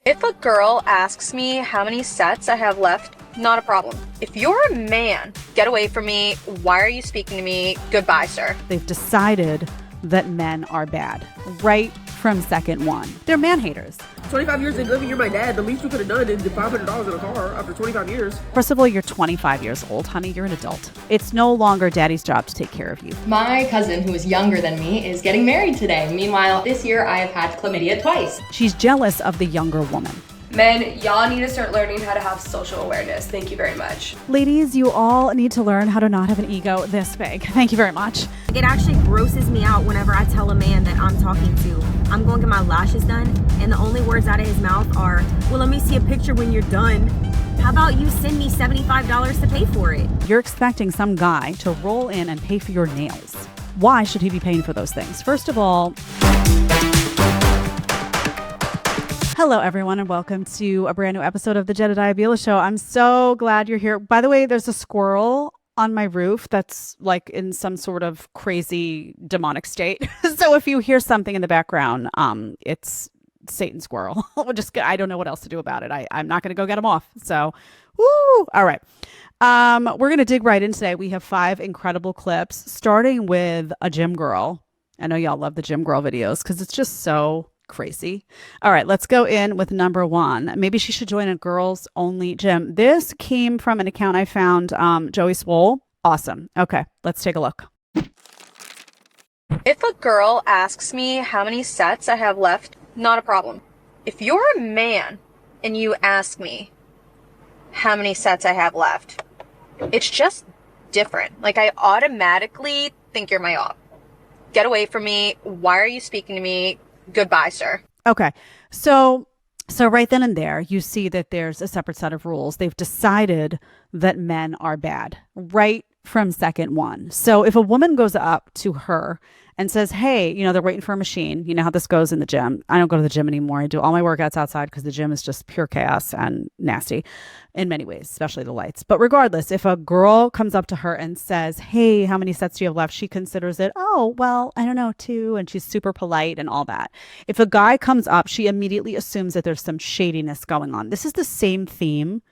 If a girl asks me how many sets I have left, not a problem. If you're a man, get away from me. Why are you speaking to me? Goodbye, sir. They've decided that men are bad right from second one. They're man haters. 25 years in living, you're my dad. The least you could have done is $500 in a car after 25 years. First of all, you're 25 years old, honey. You're an adult. It's no longer daddy's job to take care of you. My cousin, who is younger than me, is getting married today. Meanwhile, this year I have had chlamydia twice. She's jealous of the younger woman. Men, y'all need to start learning how to have social awareness. Thank you very much. Ladies, you all need to learn how to not have an ego this big. Thank you very much. It actually grosses me out whenever I tell a man that I'm talking to, I'm going to get my lashes done, and the only words out of his mouth are, well, let me see a picture when you're done. How about you send me $75 to pay for it? You're expecting some guy to roll in and pay for your nails. Why should he be paying for those things? First of all, hello, everyone, and welcome to a brand new episode of the Jedediah Bila Show. I'm so glad you're here. By the way, there's a squirrel on my roof that's like in some sort of crazy demonic state. So if you hear something in the background, it's Satan squirrel. I don't know what else to do about it. I'm not going to go get him off. So, woo! All right. We're going to dig right in today. We have 5 incredible clips, starting with a gym girl. I know y'all love the gym girl videos because it's just so crazy. All right, let's go in with number 1. Maybe she should join a girls only gym. This came from an account I found, Joey Swoll. Awesome. Okay, let's take a look. If a girl asks me how many sets I have left, not a problem. If you're a man and you ask me how many sets I have left, it's just different. Like, I automatically think you're my op. Get away from me. Why are you speaking to me? Goodbye, sir. Okay. So right then and there, you see that there's a separate set of rules. They've decided that men are bad right from second one. So if a woman goes up to her and says, hey, they're waiting for a machine. You know how this goes in the gym. I don't go to the gym anymore. I do all my workouts outside because the gym is just pure chaos and nasty in many ways, especially the lights. But regardless, if a girl comes up to her and says, hey, how many sets do you have left? She considers it, oh, well, I don't know, 2. And she's super polite and all that. If a guy comes up, she immediately assumes that there's some shadiness going on. This is the same theme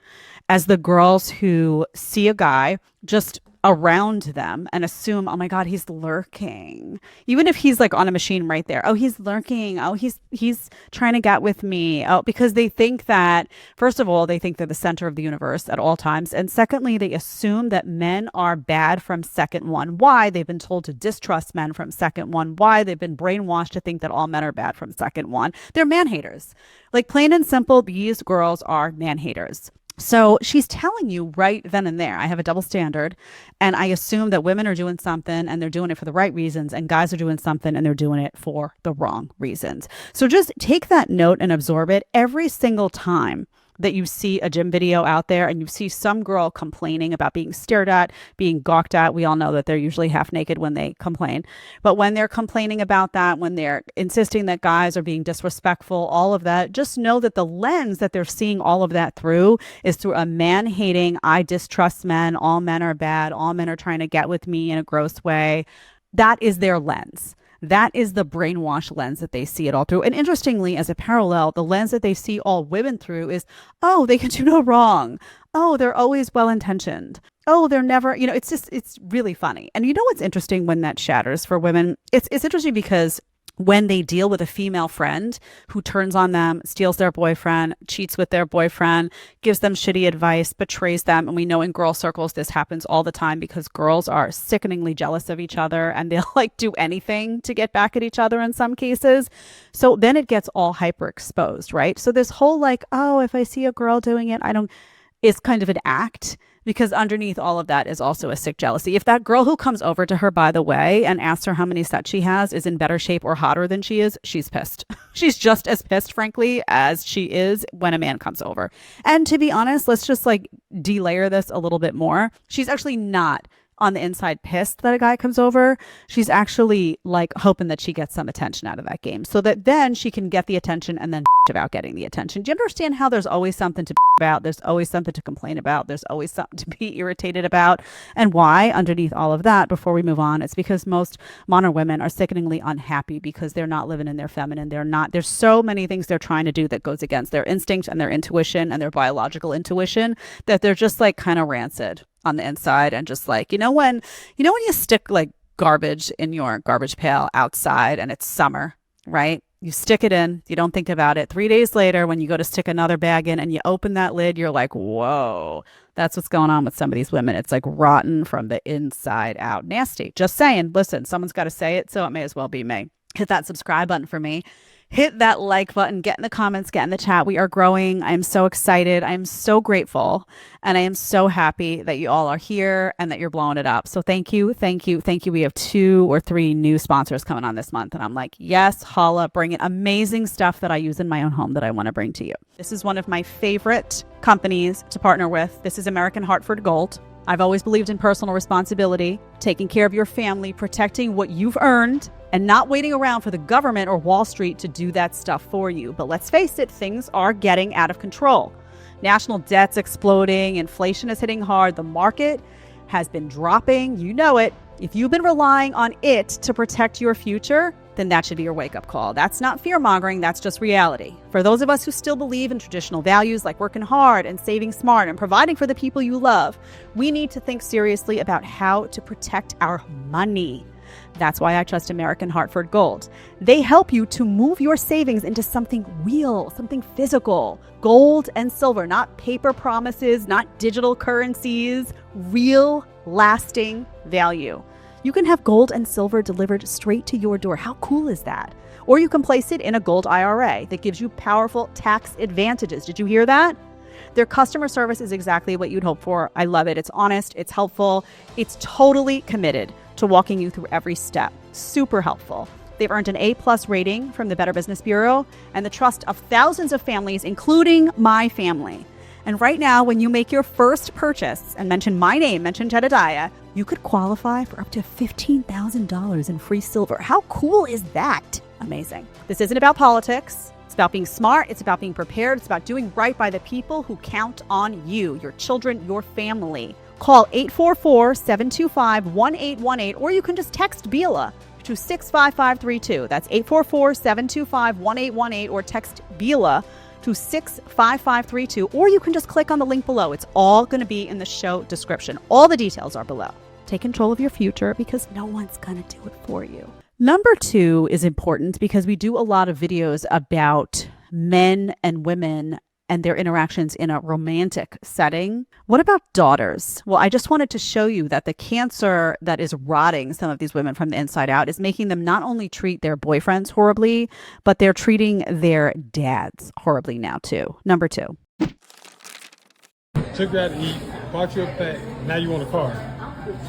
as the girls who see a guy just around them and assume, oh my God, he's lurking. Even if he's like on a machine right there. Oh, he's lurking. Oh, he's trying to get with me. Oh, because they think that, first of all, they think they're the center of the universe at all times. And secondly, they assume that men are bad from second one. Why? They've been told to distrust men from second one. Why? They've been brainwashed to think that all men are bad from second one. They're man haters. Like, plain and simple, these girls are man haters. So she's telling you right then and there, I have a double standard, and I assume that women are doing something and they're doing it for the right reasons, and guys are doing something and they're doing it for the wrong reasons. So just take that note and absorb it every single time that you see a gym video out there and you see some girl complaining about being stared at, being gawked at. We all know that they're usually half naked when they complain. But when they're complaining about that, when they're insisting that guys are being disrespectful, all of that, just know that the lens that they're seeing all of that through is through a man-hating, I distrust men, all men are bad, all men are trying to get with me in a gross way. That is their lens. That is the brainwash lens that they see it all through. And interestingly, as a parallel, the lens that they see all women through is, oh, they can do no wrong. Oh, they're always well-intentioned. Oh, they're never, it's really funny. And you know what's interesting when that shatters for women? It's interesting because when they deal with a female friend who turns on them, steals their boyfriend, cheats with their boyfriend, gives them shitty advice, betrays them. And we know in girl circles, this happens all the time because girls are sickeningly jealous of each other and they'll do anything to get back at each other in some cases. So then it gets all hyper exposed, right? So this whole oh, if I see a girl doing it, is kind of an act. Because underneath all of that is also a sick jealousy. If that girl who comes over to her, by the way, and asks her how many sets she has is in better shape or hotter than she is, she's pissed. She's just as pissed, frankly, as she is when a man comes over. And to be honest, let's just delayer this a little bit more. She's actually not on the inside pissed that a guy comes over. She's actually like hoping that she gets some attention out of that game so that then she can get the attention and then about getting the attention. Do you understand how there's always something to about? There's always something to complain about. There's always something to be irritated about. And why underneath all of that, before we move on, it's because most modern women are sickeningly unhappy because they're not living in their feminine. There's so many things they're trying to do that goes against their instinct and their intuition and their biological intuition that they're just like kind of rancid on the inside. And just like, when you stick like garbage in your garbage pail outside and it's summer, right? You stick it in, you don't think about it. 3 days later, when you go to stick another bag in and you open that lid, you're like, whoa, that's what's going on with some of these women. It's like rotten from the inside out. Nasty. Just saying, listen, someone's got to say it, so it may as well be me. Hit that subscribe button for me. Hit that like button, get in the comments, get in the chat. We are growing. I'm so excited. I'm so grateful. And I am so happy that you all are here and that you're blowing it up. So thank you. Thank you. Thank you. We have 2 or 3 new sponsors coming on this month. And I'm like, yes, holla, bring it. Amazing stuff that I use in my own home that I want to bring to you. This is one of my favorite companies to partner with. This is American Hartford Gold. I've always believed in personal responsibility, taking care of your family, protecting what you've earned, and not waiting around for the government or Wall Street to do that stuff for you. But let's face it, things are getting out of control. National debt's exploding, inflation is hitting hard, the market has been dropping, you know it. If you've been relying on it to protect your future, then that should be your wake-up call. That's not fear-mongering, that's just reality. For those of us who still believe in traditional values like working hard and saving smart and providing for the people you love, we need to think seriously about how to protect our money. That's why I trust American Hartford Gold. They help you to move your savings into something real, something physical. Gold and silver, not paper promises, not digital currencies, real, lasting value. You can have gold and silver delivered straight to your door. How cool is that? Or you can place it in a gold IRA that gives you powerful tax advantages. Did you hear that? Their customer service is exactly what you'd hope for. I love it. It's honest. It's helpful. It's totally committed to walking you through every step. Super helpful. They've earned an A+ rating from the Better Business Bureau and the trust of thousands of families, including my family. And right now, when you make your first purchase and mention my name, mention Jedediah, you could qualify for up to $15,000 in free silver. How cool is that? Amazing. This isn't about politics. It's about being smart. It's about being prepared. It's about doing right by the people who count on you, your children, your family. Call 844-725-1818, or you can just text Bila to 65532. That's 844-725-1818, or text Bila to 65532, or you can just click on the link below. It's all going to be in the show description. All the details are below. Take control of your future because no one's going to do it for you. Number 2 is important because we do a lot of videos about men and women and their interactions in a romantic setting. What about daughters? Well, I just wanted to show you that the cancer that is rotting some of these women from the inside out is making them not only treat their boyfriends horribly, but they're treating their dads horribly now too. Number 2. Took you out to eat, bought you a pack, now you want a car.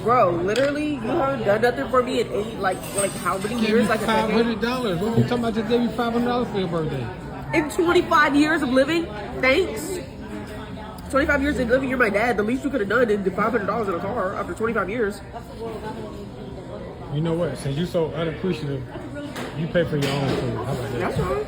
Bro, literally, you haven't done nothing for me in like how many years? Like $500. What are you talking about? Just gave you $500 for your birthday. In 25 years of living, thanks. 25 years of living, you're my dad. The least you could have done is $500 in a car after 25 years. You know what? Since you're so unappreciative, you pay for your own food. How about that? That's right.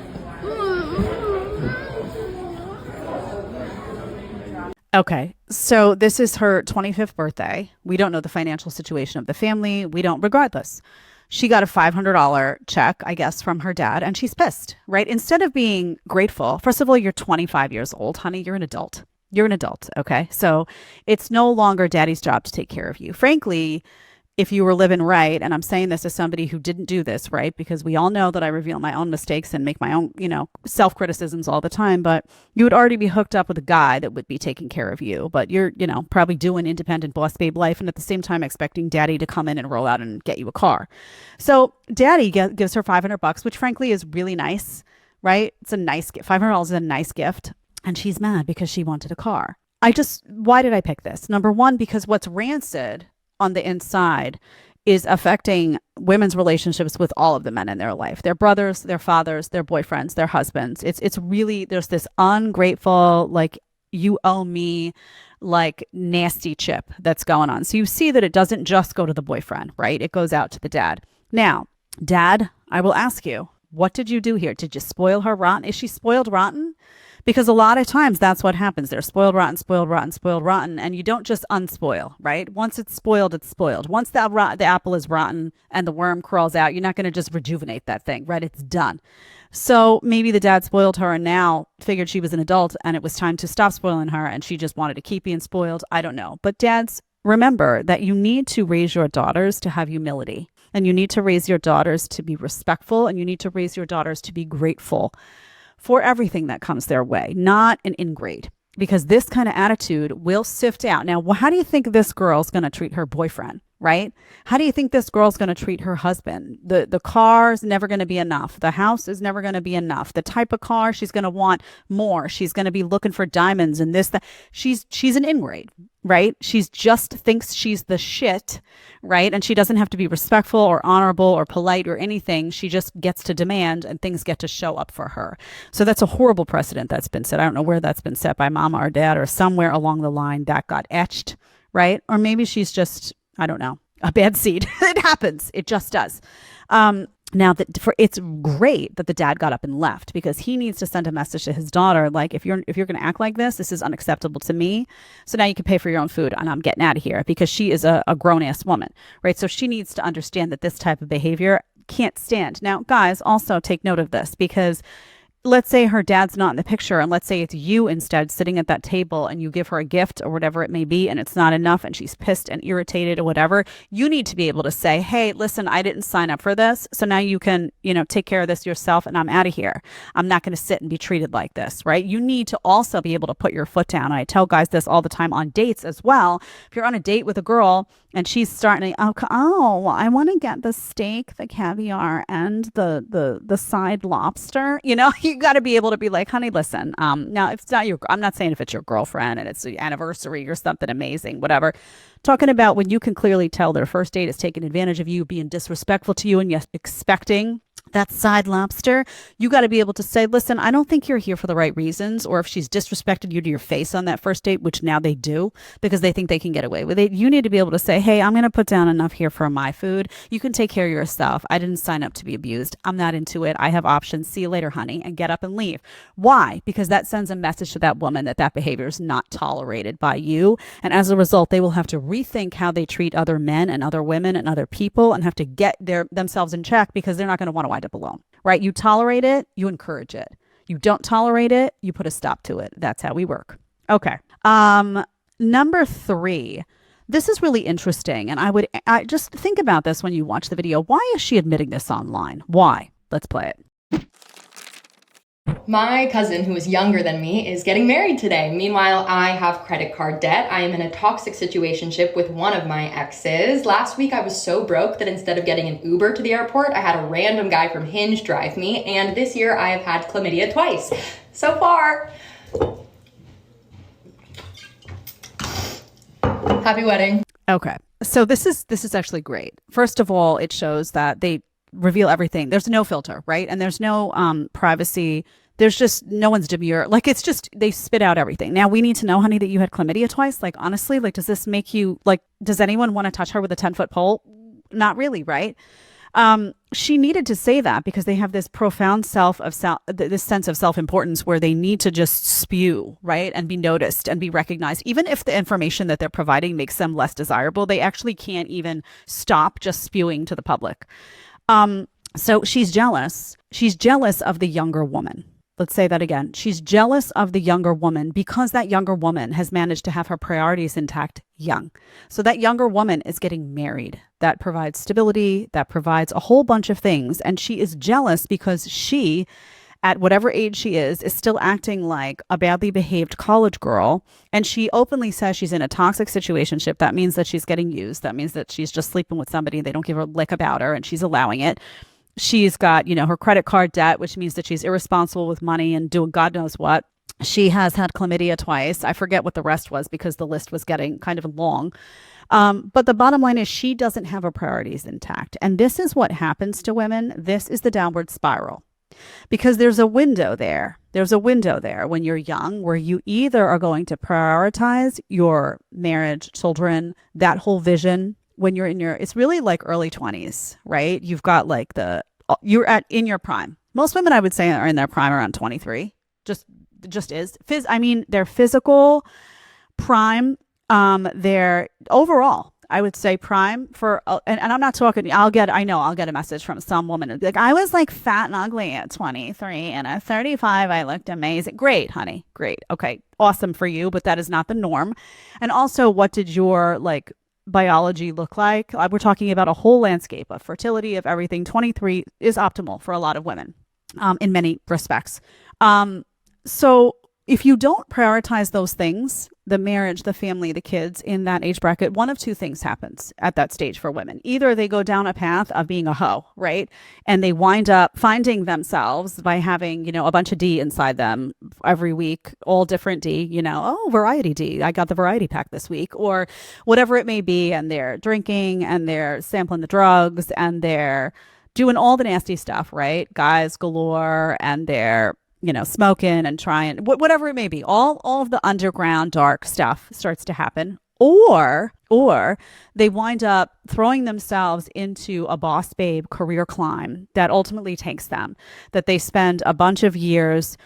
Okay, so this is her 25th birthday. We don't know the financial situation of the family. Regardless. She got a $500 check, I guess, from her dad, and she's pissed, right? Instead of being grateful, first of all, you're 25 years old, honey. You're an adult. You're an adult, okay? So it's no longer daddy's job to take care of you. Frankly, if you were living right, and I'm saying this as somebody who didn't do this, right? Because we all know that I reveal my own mistakes and make my own, self-criticisms all the time, but you would already be hooked up with a guy that would be taking care of you. But you're, probably doing independent boss babe life and at the same time expecting daddy to come in and roll out and get you a car. So daddy gives her $500, which frankly is really nice, right? It's a nice gift. $500 is a nice gift. And she's mad because she wanted a car. Why did I pick this? Number 1, because what's rancid on the inside is affecting women's relationships with all of the men in their life, their brothers, their fathers, their boyfriends, their husbands. It's really, there's this ungrateful, you owe me like nasty chip that's going on. So you see that it doesn't just go to the boyfriend, right? It goes out to the dad. Now, dad, I will ask you, what did you do here? Did you spoil her rotten? Is she spoiled rotten? Because a lot of times that's what happens. They're spoiled rotten, spoiled rotten, spoiled rotten, and you don't just unspoil, right? Once it's spoiled, it's spoiled. Once the apple is rotten and the worm crawls out, you're not going to just rejuvenate that thing, right? It's done. So maybe the dad spoiled her and now figured she was an adult and it was time to stop spoiling her and she just wanted to keep being spoiled. I don't know. But dads, remember that you need to raise your daughters to have humility, and you need to raise your daughters to be respectful, and you need to raise your daughters to be grateful for everything that comes their way, not an ingrate, because this kind of attitude will sift out. Now, how do you think this girl's going to treat her boyfriend, right? How do you think this girl's going to treat her husband? The car's never going to be enough. The house is never going to be enough. The type of car, she's going to want more. She's going to be looking for diamonds and this, that. She's an ingrate, right? She's just thinks she's the shit, right? And she doesn't have to be respectful or honorable or polite or anything. She just gets to demand and things get to show up for her. So that's a horrible precedent that's been set. I don't know where that's been set by mama or dad or somewhere along the line that got etched, right? Or maybe she's just, I don't know, a bad seed. It happens. It just does. Now it's great that the dad got up and left, because he needs to send a message to his daughter, like, if you're going to act like this is unacceptable to me. So now you can pay for your own food and I'm getting out of here, because she is a grown ass woman, right? So she needs to understand that this type of behavior can't stand. Now, guys, also take note of this, because let's say her dad's not in the picture, and let's say it's you instead sitting at that table and you give her a gift or whatever it may be and it's not enough and she's pissed and irritated or whatever. You need to be able to say, hey, listen, I didn't sign up for this. So now you can, take care of this yourself and I'm out of here. I'm not going to sit and be treated like this, right? You need to also be able to put your foot down. I tell guys this all the time on dates as well. If you're on a date with a girl and she's starting to, I want to get the steak, the caviar, and the side lobster, you got to be able to be like, honey, listen, now if it's not I'm not saying if it's your girlfriend and it's the anniversary or something amazing, whatever. Talking about when you can clearly tell their first date is taking advantage of you, being disrespectful to you, and yes, expecting that side lobster, you got to be able to say, listen, I don't think you're here for the right reasons. Or if she's disrespected you to your face on that first date, which now they do because they think they can get away with it, you need to be able to say, hey, I'm going to put down enough here for my food. You can take care of yourself. I didn't sign up to be abused. I'm not into it. I have options. See you later, honey, and get up and leave. Why? Because that sends a message to that woman that behavior is not tolerated by you. And as a result, they will have to rethink how they treat other men and other women and other people and have to get themselves in check, because they're not going to want to wind up alone, right? You tolerate it, you encourage it. You don't tolerate it, you put a stop to it. That's how we work. Okay. Number 3. This is really interesting. And I just think about this when you watch the video. Why is she admitting this online? Why? Let's play it. My cousin, who is younger than me, is getting married today. Meanwhile, I have credit card debt. I am in a toxic situationship with one of my exes. Last week, I was so broke that instead of getting an Uber to the airport, I had a random guy from Hinge drive me. And this year, I have had chlamydia twice. So far. Happy wedding. Okay. So this is actually great. First of all, it shows that they reveal everything. There's no filter, right? And there's no privacy. There's just no one's demure. Like, it's just, they spit out everything. Now, we need to know, honey, that you had chlamydia twice. Like, honestly, like, does this make you, like, does anyone want to touch her with a 10-foot pole? Not really, right? She needed to say that because they have this profound this sense of self-importance where they need to just spew, right? And be noticed and be recognized. Even if the information that they're providing makes them less desirable, they actually can't even stop just spewing to the public. So she's jealous. She's jealous of the younger woman. Let's say that again. She's jealous of the younger woman because that younger woman has managed to have her priorities intact young. So that younger woman is getting married. That provides stability. That provides a whole bunch of things. And she is jealous because she, at whatever age she is still acting like a badly behaved college girl. And she openly says she's in a toxic situationship. That means that she's getting used. That means that she's just sleeping with somebody and they don't give a lick about her and she's allowing it. She's got, her credit card debt, which means that she's irresponsible with money and doing God knows what. She has had chlamydia twice. I forget what the rest was because the list was getting kind of long. But the bottom line is she doesn't have her priorities intact. And this is what happens to women. This is the downward spiral. Because there's a window there. There's a window there when you're young where you either are going to prioritize your marriage, children, that whole vision when you're in it's really like early 20s, right? You've got like you're in your prime. Most women, I would say, are in their prime around 23. Just is. Their physical prime, their overall, I would say prime for, and I'm not talking, I'll get a message from some woman and be like, I was like fat and ugly at 23 and at 35, I looked amazing. Great, honey. Great. Okay. Awesome for you, but that is not the norm. And also, what did your like biology look like? We're talking about a whole landscape of fertility, of everything. 23 is optimal for a lot of women, in many respects. So if you don't prioritize those things, the marriage, the family, the kids in that age bracket, one of two things happens at that stage for women. Either they go down a path of being a hoe, right? And they wind up finding themselves by having, a bunch of D inside them every week, all different D, variety D. I got the variety pack this week, or whatever it may be. And they're drinking and they're sampling the drugs and they're doing all the nasty stuff, right? Guys galore, and they're smoking and trying, whatever it may be, all of the underground dark stuff starts to happen. Or they wind up throwing themselves into a boss babe career climb that ultimately takes them, that they spend a bunch of years,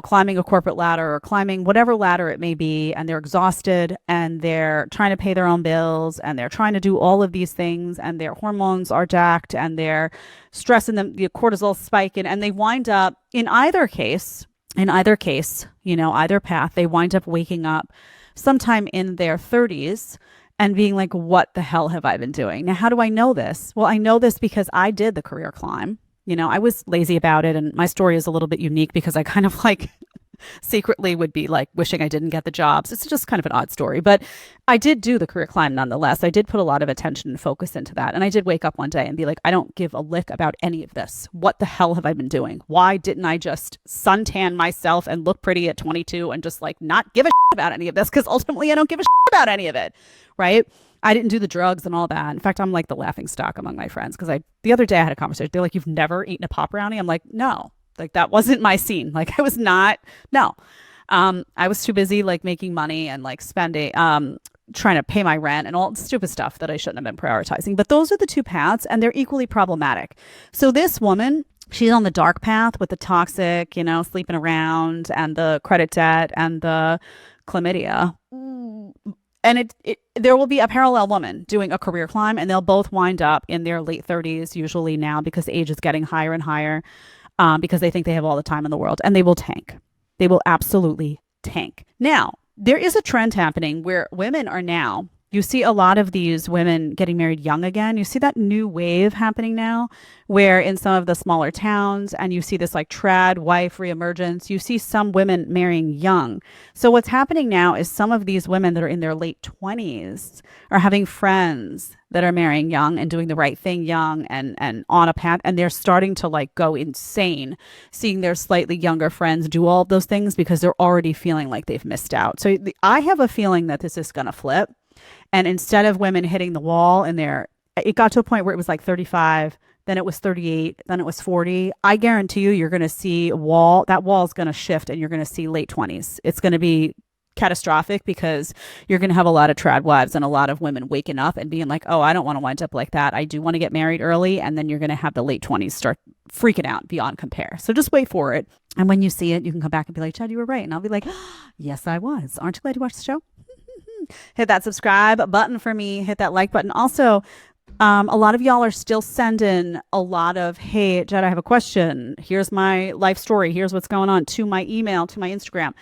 climbing a corporate ladder or climbing whatever ladder it may be, and they're exhausted and they're trying to pay their own bills and they're trying to do all of these things and their hormones are jacked and they're stressing them, the cortisol spiking, and they wind up in either case, either path, they wind up waking up sometime in their 30s and being like, what the hell have I been doing? Now, how do I know this? Well, I know this because I did the career climb. I was lazy about it, and my story is a little bit unique because I kind of like secretly would be like wishing I didn't get the jobs. It's just kind of an odd story, but I did do the career climb nonetheless. I did put a lot of attention and focus into that. And I did wake up one day and be like, I don't give a lick about any of this. What the hell have I been doing? Why didn't I just suntan myself and look pretty at 22 and just like not give a shit about any of this? Because ultimately I don't give a shit about any of it, right? I didn't do the drugs and all that. In fact, I'm like the laughing stock among my friends because the other day I had a conversation. They're like, you've never eaten a pop brownie? I'm like, no, like that wasn't my scene. Like I was not, no. I was too busy like making money and like spending, trying to pay my rent and all the stupid stuff that I shouldn't have been prioritizing. But those are the two paths and they're equally problematic. So this woman, she's on the dark path with the toxic, sleeping around and the credit debt and the chlamydia. And there will be a parallel woman doing a career climb, and they'll both wind up in their late 30s, usually now, because age is getting higher and higher, because they think they have all the time in the world, and they will tank. They will absolutely tank. Now, there is a trend happening where women are now, you see a lot of these women getting married young again. You see that new wave happening now where in some of the smaller towns, and you see this like trad wife reemergence, you see some women marrying young. So what's happening now is some of these women that are in their late 20s are having friends that are marrying young and doing the right thing young and on a path. And they're starting to like go insane, seeing their slightly younger friends do all of those things because they're already feeling like they've missed out. So I have a feeling that this is going to flip. And instead of women hitting the wall it got to a point where it was like 35, then it was 38, then it was 40. I guarantee you're going to see that wall is going to shift and you're going to see late 20s. It's going to be catastrophic because you're going to have a lot of trad wives and a lot of women waking up and being like, oh, I don't want to wind up like that. I do want to get married early. And then you're going to have the late 20s start freaking out beyond compare. So just wait for it. And when you see it, you can come back and be like, Chad, you were right. And I'll be like, yes, I was. Aren't you glad you watched the show? Hit that subscribe button for me. Hit that like button. Also, a lot of y'all are still sending a lot of, hey, Jed, I have a question. Here's my life story. Here's what's going on, to my email, to my Instagram.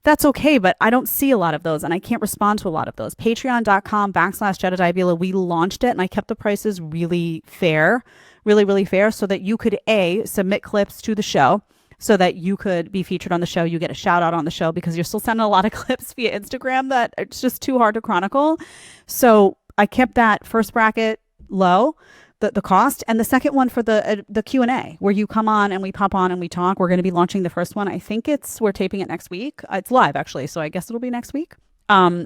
That's okay, but I don't see a lot of those and I can't respond to a lot of those. Patreon.com/Jedediah Bila. We launched it and I kept the prices really fair, really, really fair so that you could submit clips to the show, so that you could be featured on the show. You get a shout out on the show because you're still sending a lot of clips via Instagram that it's just too hard to chronicle. So I kept that first bracket low, the cost, and the second one for the Q&A where you come on and we pop on and we talk. We're going to be launching the first one. I think we're taping it next week. It's live actually, so I guess it'll be next week. Although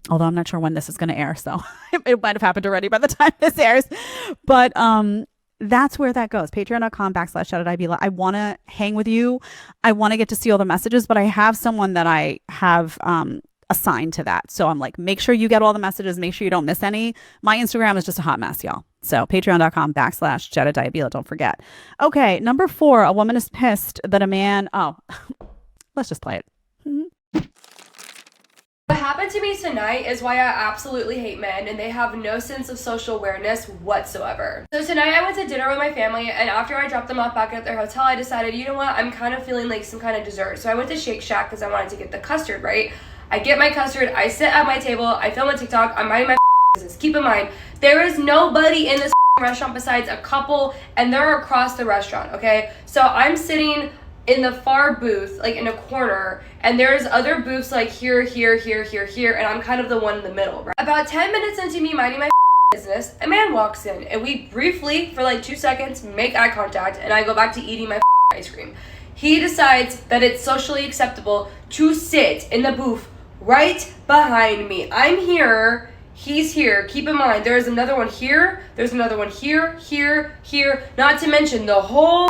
I'm not sure when this is going to air, so it might have happened already by the time this airs. But That's where that goes. Patreon.com/Jedediah Bila. I want to hang with you. I want to get to see all the messages, but I have someone that I have assigned to that. So I'm like, make sure you get all the messages. Make sure you don't miss any. My Instagram is just a hot mess, y'all. So patreon.com/Jedediah Bila. Don't forget. Okay. Number 4, a woman is pissed that a man. Oh, let's just play it. What happened to me tonight is why I absolutely hate men, and they have no sense of social awareness whatsoever. So tonight I went to dinner with my family, and after I dropped them off back at their hotel, I decided, you know what, I'm kind of feeling like some kind of dessert. So I went to Shake Shack because I wanted to get the custard, right? I get my custard, I sit at my table, I film a TikTok, I'm minding my business. Keep in mind, there is nobody in this restaurant besides a couple, and they're across the restaurant, okay? So I'm sitting in the far booth, like in a corner, and there's other booths like here, and I'm kind of the one in the middle, right? About 10 minutes into me minding my business, a man walks in, and we briefly, for like 2 seconds, make eye contact, and I go back to eating my ice cream. He decides that it's socially acceptable to sit in the booth right behind me. I'm here, he's here. Keep in mind, there's another one here, there's another one here, not to mention the whole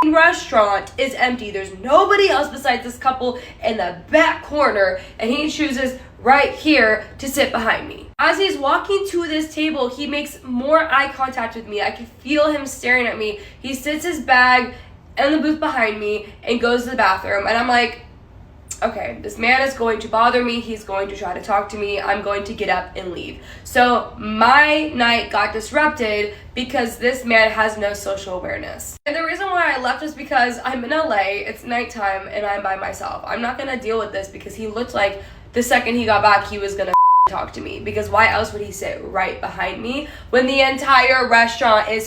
restaurant is empty. There's nobody else besides this couple in the back corner, and he chooses right here to sit behind me. As he's walking to this table, he makes more eye contact with me. I can feel him staring at me. He sits his bag in the booth behind me and goes to the bathroom, and I'm like, okay, this man is going to bother me. He's going to try to talk to me. I'm going to get up and leave. So my night got disrupted because this man has no social awareness. And the reason why I left was because I'm in LA, it's nighttime, and I'm by myself. I'm not gonna deal with this because he looked like the second he got back, he was gonna talk to me. Because why else would he sit right behind me when the entire restaurant is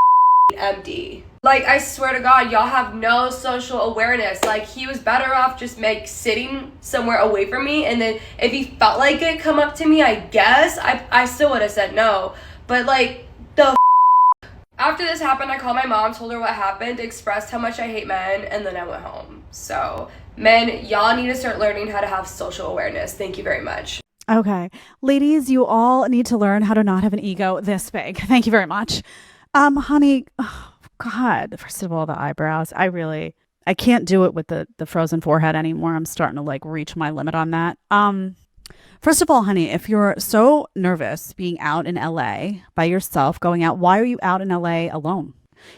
empty? Like, I swear to God, y'all have no social awareness. Like, he was better off just sitting somewhere away from me, and then if he felt like it, come up to me, I guess. I still would have said no. But, like, after this happened, I called my mom, told her what happened, expressed how much I hate men, and then I went home. So, men, y'all need to start learning how to have social awareness. Thank you very much. Okay. Ladies, you all need to learn how to not have an ego this big. Thank you very much. Honey, oh, God, first of all, the eyebrows. I can't do it with the frozen forehead anymore. I'm starting to like reach my limit on that. First of all, honey, if you're so nervous being out in LA by yourself, going out, why are you out in LA alone?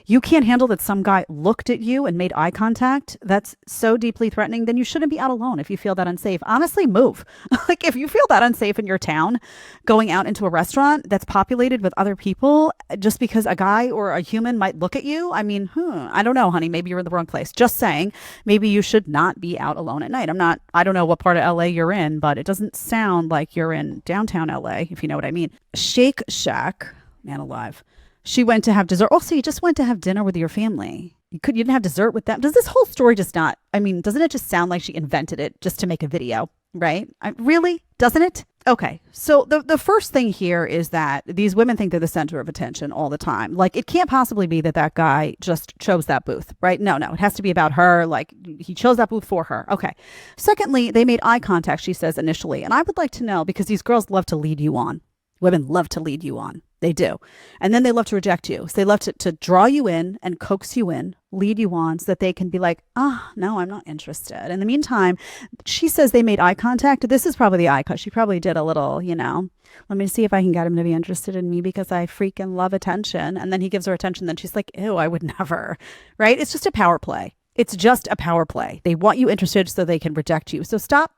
You can't handle that some guy looked at you and made eye contact. That's so deeply threatening. Then you shouldn't be out alone if you feel that unsafe. Honestly, move. Like if you feel that unsafe in your town, going out into a restaurant that's populated with other people just because a guy or a human might look at you. I mean, I don't know, honey. Maybe you're in the wrong place. Just saying, maybe you should not be out alone at night. I don't know what part of LA you're in, but it doesn't sound like you're in downtown LA, if you know what I mean. Shake Shack, man alive. She went to have dessert. Also, you just went to have dinner with your family. You didn't have dessert with them. Does this whole story just not, doesn't it just sound like she invented it just to make a video, right? Really? Doesn't it? Okay. So the first thing here is that these women think they're the center of attention all the time. Like it can't possibly be that guy just chose that booth, right? No, it has to be about her. Like he chose that booth for her. Okay. Secondly, they made eye contact, she says initially. And I would like to know, because these girls love to lead you on. Women love to lead you on. They do. And then they love to reject you. So they love to draw you in and coax you in, lead you on so that they can be like, no, I'm not interested. In the meantime, she says they made eye contact. This is probably the eye cut. She probably did a little, let me see if I can get him to be interested in me because I freaking love attention. And then he gives her attention. Then she's like, ew, I would never. Right? It's just a power play. It's just a power play. They want you interested so they can reject you. So stop,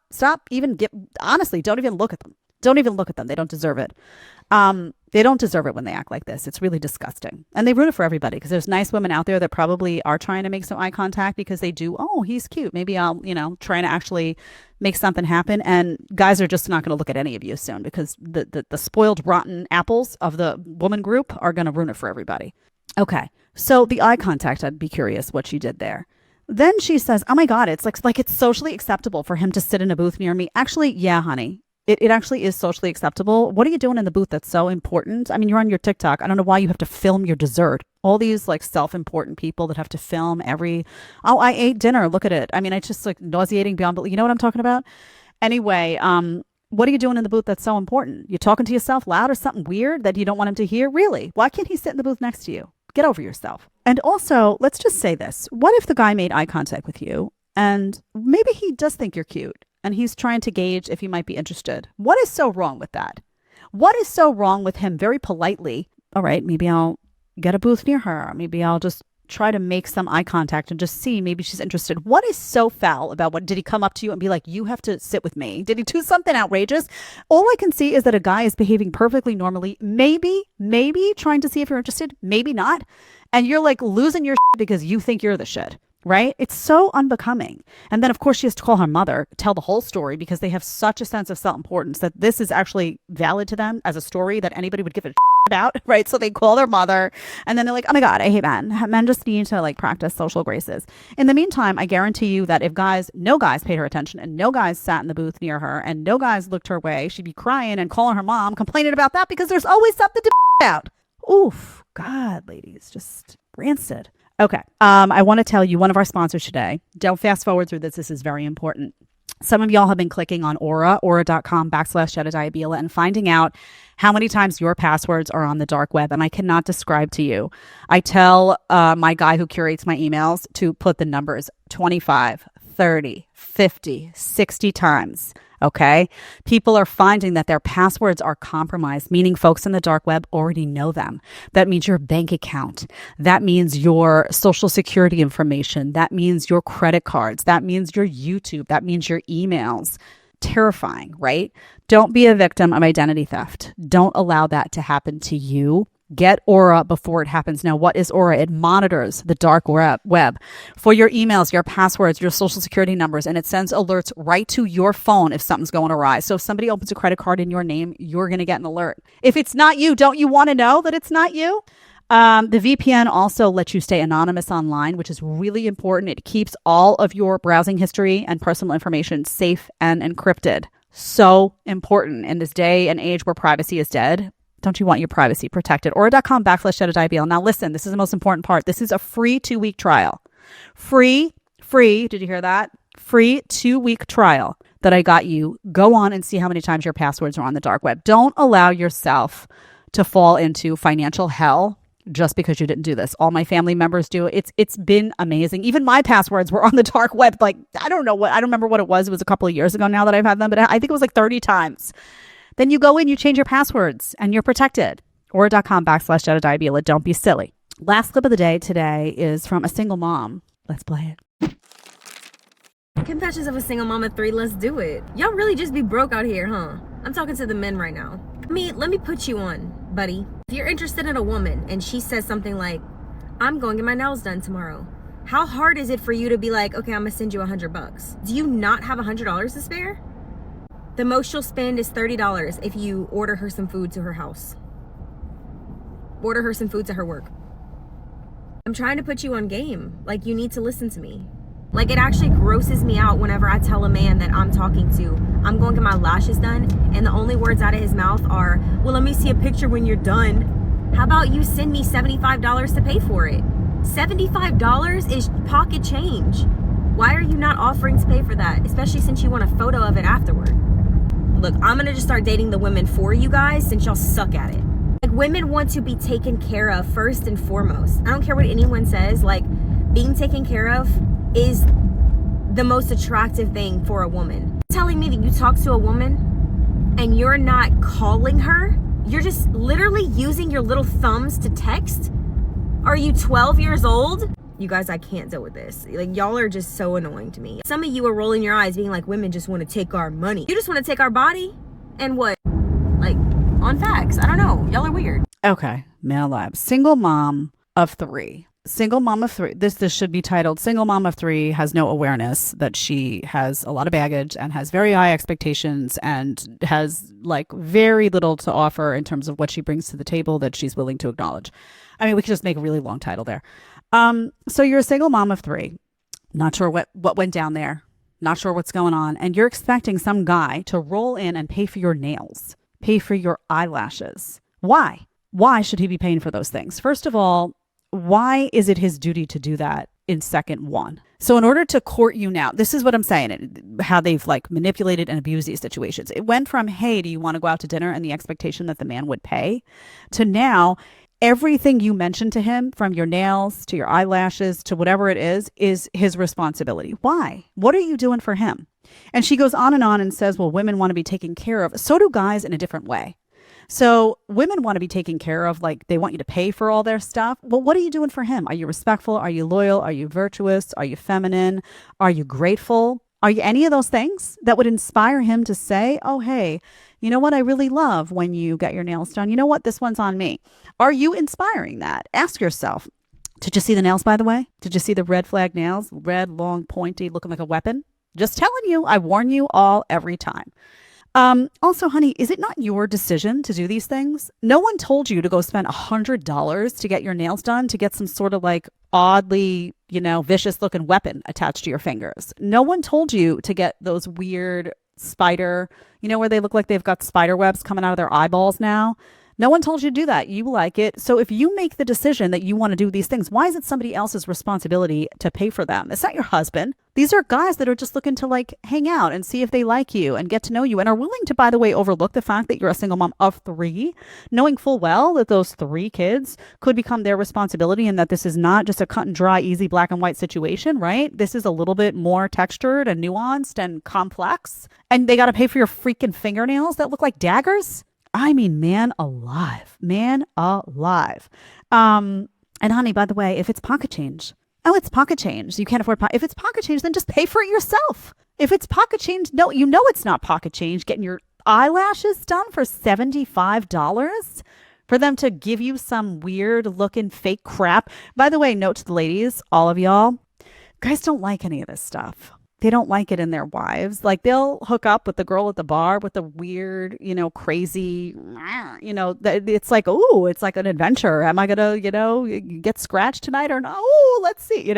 honestly, don't even look at them. Don't even look at them. They don't deserve it. They don't deserve it when they act like this. It's really disgusting. And they ruin it for everybody because there's nice women out there that probably are trying to make some eye contact because they do. Oh, he's cute. Maybe I'll, trying to actually make something happen. And guys are just not going to look at any of you soon because the spoiled, rotten apples of the woman group are going to ruin it for everybody. Okay. So the eye contact, I'd be curious what she did there. Then she says, oh my God, it's like it's socially acceptable for him to sit in a booth near me. Actually, yeah, honey. It actually is socially acceptable. What are you doing in the booth that's so important? You're on your TikTok. I don't know why you have to film your dessert. All these like self-important people that have to film I ate dinner. Look at it. It's just like nauseating beyond belief. You know what I'm talking about? Anyway, what are you doing in the booth that's so important? You're talking to yourself loud or something weird that you don't want him to hear? Really? Why can't he sit in the booth next to you? Get over yourself. And also, let's just say this. What if the guy made eye contact with you and maybe he does think you're cute and he's trying to gauge if you might be interested? What is so wrong with that? What is so wrong with him very politely? All right, maybe I'll get a booth near her. Maybe I'll just try to make some eye contact and just see maybe she's interested. What is so foul about what? Did he come up to you and be like, you have to sit with me? Did he do something outrageous? All I can see is that a guy is behaving perfectly normally, maybe trying to see if you're interested, maybe not. And you're like losing your shit because you think you're the shit. Right? It's so unbecoming. And then, of course, she has to call her mother, tell the whole story because they have such a sense of self-importance that this is actually valid to them as a story that anybody would give a about, right? So they call their mother and then they're like, oh my God, I hate men. Men just need to like practice social graces. In the meantime, I guarantee you that if no guys paid her attention and no guys sat in the booth near her and no guys looked her way, she'd be crying and calling her mom, complaining about that because there's always something to about. Oof. God, ladies, just rancid. Okay. I want to tell you one of our sponsors today. Don't fast forward through this. This is very important. Some of y'all have been clicking on aura.com/Jedediah Bila and finding out how many times your passwords are on the dark web. And I cannot describe to you. I tell my guy who curates my emails to put the numbers 25, 30, 50, 60 times. Okay. People are finding that their passwords are compromised, meaning folks in the dark web already know them. That means your bank account. That means your social security information. That means your credit cards. That means your YouTube. That means your emails. Terrifying, right? Don't be a victim of identity theft. Don't allow that to happen to you. Get Aura before it happens. Now, what is Aura? It monitors the dark web for your emails, your passwords, your social security numbers, and it sends alerts right to your phone if something's going awry. So if somebody opens a credit card in your name, you're going to get an alert. If it's not you, don't you want to know that it's not you? The VPN also lets you stay anonymous online, which is really important. It keeps all of your browsing history and personal information safe and encrypted. So important in this day and age where privacy is dead. Don't you want your privacy protected? Aura.com/Jedediah Bila. Now listen, this is the most important part. This is a free 2-week trial. Free. Did you hear that? Free 2-week trial that I got you. Go on and see how many times your passwords are on the dark web. Don't allow yourself to fall into financial hell just because you didn't do this. All my family members do. It's been amazing. Even my passwords were on the dark web. Like, I don't remember what it was. It was a couple of years ago now that I've had them, but I think it was like 30 times. Then you go in, you change your passwords, and you're protected. Aura.com/Jedediah Bila. Don't be silly. Last clip of the day today is from a single mom. Let's play it. Confessions of a Single Mom of 3, let's do it. Y'all really just be broke out here, huh? I'm talking to the men right now. Let me put you on, buddy. If you're interested in a woman and she says something like, I'm going to get my nails done tomorrow, how hard is it for you to be like, okay, I'm gonna send you $100? Do you not have $100 to spare? The most she'll spend is $30 if you order her some food to her house. Order her some food to her work. I'm trying to put you on game. Like, you need to listen to me. Like, it actually grosses me out whenever I tell a man that I'm talking to, I'm going to get my lashes done, and the only words out of his mouth are, well, let me see a picture when you're done. How about you send me $75 to pay for it? $75 is pocket change. Why are you not offering to pay for that? Especially since you want a photo of it afterward. Look, I'm gonna just start dating the women for you guys since y'all suck at it. Like, women want to be taken care of first and foremost. I don't care what anyone says, like, being taken care of is the most attractive thing for a woman. Telling me that you talk to a woman and you're not calling her, you're just literally using your little thumbs to text? Are you 12 years old? You guys, I can't deal with this. Like, y'all are just so annoying to me. Some of you are rolling your eyes being like, women just want to take our money. You just want to take our body? And what? Like, on facts. I don't know. Y'all are weird. Okay. Male Lab. Single mom of 3. Single mom of 3. This should be titled Single Mom of 3 has no awareness that she has a lot of baggage and has very high expectations and has like very little to offer in terms of what she brings to the table that she's willing to acknowledge. I mean, we could just make a really long title there. So you're a single mom of 3, not sure what went down there, not sure what's going on. And you're expecting some guy to roll in and pay for your nails, pay for your eyelashes. Why? Why should he be paying for those things? First of all, why is it his duty to do that in second one? So in order to court you now, this is what I'm saying, how they've like manipulated and abused these situations. It went from, hey, do you want to go out to dinner and the expectation that the man would pay to now, Everything you mention to him, from your nails to your eyelashes to whatever it is his responsibility. Why? What are you doing for him? And she goes on and says, well, women want to be taken care of. So do guys, in a different way. So women want to be taken care of, like they want you to pay for all their stuff. Well, what are you doing for him? Are you respectful? Are you loyal? Are you virtuous? Are you feminine? Are you grateful? Are you any of those things that would inspire him to say, oh, hey, you know what? I really love when you get your nails done. You know what? This one's on me. Are you inspiring that? Ask yourself. Did you see the nails, by the way? Did you see the red flag nails? Red, long, pointy, looking like a weapon? Just telling you, I warn you all every time. Also, honey, is it not your decision to do these things? No one told you to go spend $100 to get your nails done, to get some sort of like oddly, vicious looking weapon attached to your fingers. No one told you to get those weird spider, where they look like they've got spider webs coming out of their eyeballs now. No one told you to do that. You like it. So if you make the decision that you want to do these things, why is it somebody else's responsibility to pay for them? It's not your husband. These are guys that are just looking to like hang out and see if they like you and get to know you, and are willing to, by the way, overlook the fact that you're a single mom of 3, knowing full well that those 3 kids could become their responsibility, and that this is not just a cut and dry, easy black and white situation, right? This is a little bit more textured and nuanced and complex. And they got to pay for your freaking fingernails that look like daggers. I mean, man alive. And honey, by the way, if it's pocket change, it's pocket change. You can't afford if it's pocket change, then just pay for it yourself. If it's pocket change, no, it's not pocket change. Getting your eyelashes done for $75 for them to give you some weird looking fake crap. By the way, note to the ladies, all of y'all, guys don't like any of this stuff. They don't like it in their wives. Like, they'll hook up with the girl at the bar with the weird, crazy, it's like, oh, it's like an adventure. Am I going to, get scratched tonight or not? Oh, let's see,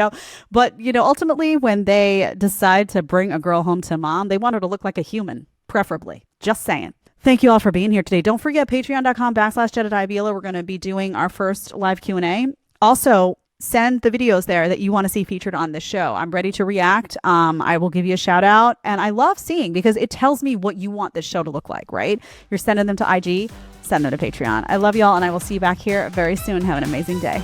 But, ultimately, when they decide to bring a girl home to mom, they want her to look like a human, preferably. Just saying. Thank you all for being here today. Don't forget, patreon.com/Jedediah Bila. We're going to be doing our first live Q&A. Also, send the videos there that you want to see featured on this show. I'm ready to react. I will give you a shout out. And I love seeing, because it tells me what you want this show to look like, right? You're sending them to IG, send them to Patreon. I love y'all, and I will see you back here very soon. Have an amazing day.